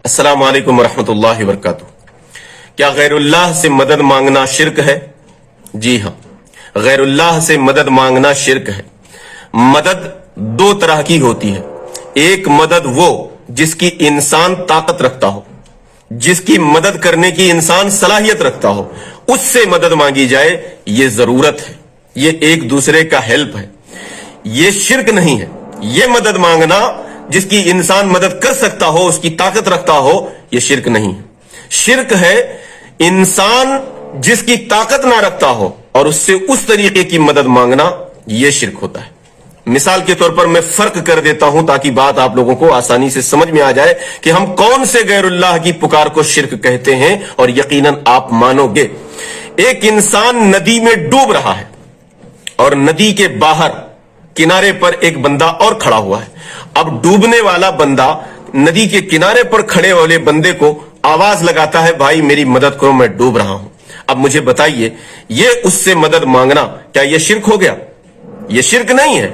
السلام علیکم ورحمۃ اللہ وبرکاتہ۔ کیا غیر اللہ سے مدد مانگنا شرک ہے؟ جی ہاں، غیر اللہ سے مدد مانگنا شرک ہے۔ مدد دو طرح کی ہوتی ہے۔ ایک مدد وہ جس کی انسان طاقت رکھتا ہو، جس کی مدد کرنے کی انسان صلاحیت رکھتا ہو، اس سے مدد مانگی جائے، یہ ضرورت ہے، یہ ایک دوسرے کا ہیلپ ہے، یہ شرک نہیں ہے۔ یہ مدد مانگنا جس کی انسان مدد کر سکتا ہو، اس کی طاقت رکھتا ہو، یہ شرک نہیں ہے۔ شرک ہے انسان جس کی طاقت نہ رکھتا ہو اور اس سے اس طریقے کی مدد مانگنا، یہ شرک ہوتا ہے۔ مثال کے طور پر میں فرق کر دیتا ہوں تاکہ بات آپ لوگوں کو آسانی سے سمجھ میں آ جائے کہ ہم کون سے غیر اللہ کی پکار کو شرک کہتے ہیں، اور یقیناً آپ مانو گے۔ ایک انسان ندی میں ڈوب رہا ہے اور ندی کے باہر کنارے پر ایک بندہ اور کھڑا ہوا ہے۔ اب ڈوبنے والا بندہ ندی کے کنارے پر کھڑے والے بندے کو آواز لگاتا ہے، بھائی میری مدد کرو، میں ڈوب رہا ہوں۔ اب مجھے بتائیے، یہ اس سے مدد مانگنا کیا یہ شرک ہو گیا؟ یہ شرک نہیں ہے۔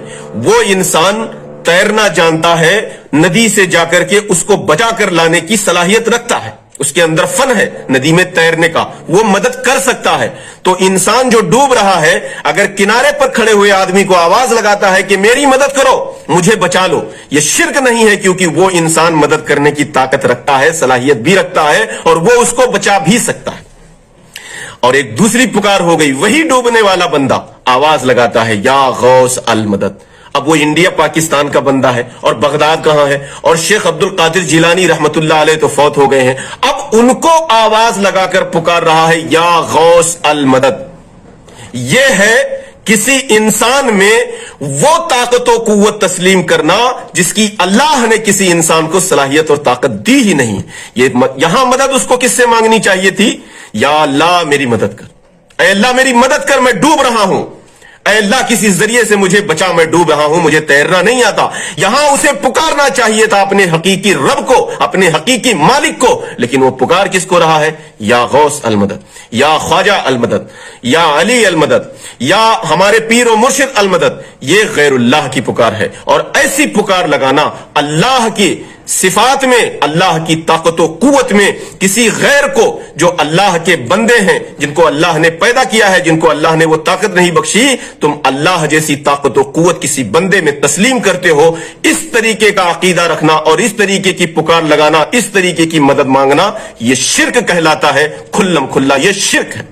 وہ انسان تیرنا جانتا ہے، ندی سے جا کر کے اس کو بچا کر لانے کی صلاحیت رکھتا ہے، اس کے اندر فن ہے ندی میں تیرنے کا، وہ مدد کر سکتا ہے۔ تو انسان جو ڈوب رہا ہے، اگر کنارے پر کھڑے ہوئے آدمی کو آواز لگاتا ہے کہ میری مدد کرو، مجھے بچا لو، یہ شرک نہیں ہے، کیونکہ وہ انسان مدد کرنے کی طاقت رکھتا ہے، صلاحیت بھی رکھتا ہے، اور وہ اس کو بچا بھی سکتا ہے۔ اور ایک دوسری پکار ہو گئی، وہی ڈوبنے والا بندہ آواز لگاتا ہے، یا غوث المدد۔ اب وہ انڈیا پاکستان کا بندہ ہے، اور بغداد کہاں ہے، اور شیخ عبد القادر جیلانی رحمت اللہ علیہ تو فوت ہو گئے ہیں۔ اب ان کو آواز لگا کر پکار رہا ہے، یا غوث المدد۔ یہ ہے کسی انسان میں وہ طاقت و قوت تسلیم کرنا جس کی اللہ نے کسی انسان کو صلاحیت اور طاقت دی ہی نہیں۔ یہاں مدد اس کو کس سے مانگنی چاہیے تھی؟ یا اللہ میری مدد کر، اے اللہ میری مدد کر، میں ڈوب رہا ہوں، اے اللہ کسی ذریعے سے مجھے بچا، میں ڈوب رہا ہوں، مجھے تیرنا نہیں آتا۔ یہاں اسے پکارنا چاہیے تھا اپنے حقیقی رب کو، اپنے حقیقی مالک کو، لیکن وہ پکار کس کو رہا ہے؟ یا غوث المدد، یا خواجہ المدد، یا علی المدد، یا ہمارے پیر و مرشد المدد۔ یہ غیر اللہ کی پکار ہے، اور ایسی پکار لگانا اللہ کی صفات میں، اللہ کی طاقت و قوت میں کسی غیر کو، جو اللہ کے بندے ہیں، جن کو اللہ نے پیدا کیا ہے، جن کو اللہ نے وہ طاقت نہیں بخشی، تم اللہ جیسی طاقت و قوت کسی بندے میں تسلیم کرتے ہو۔ اس طریقے کا عقیدہ رکھنا اور اس طریقے کی پکار لگانا، اس طریقے کی مدد مانگنا، یہ شرک کہلاتا ہے، کھلم کھلا یہ شرک ہے۔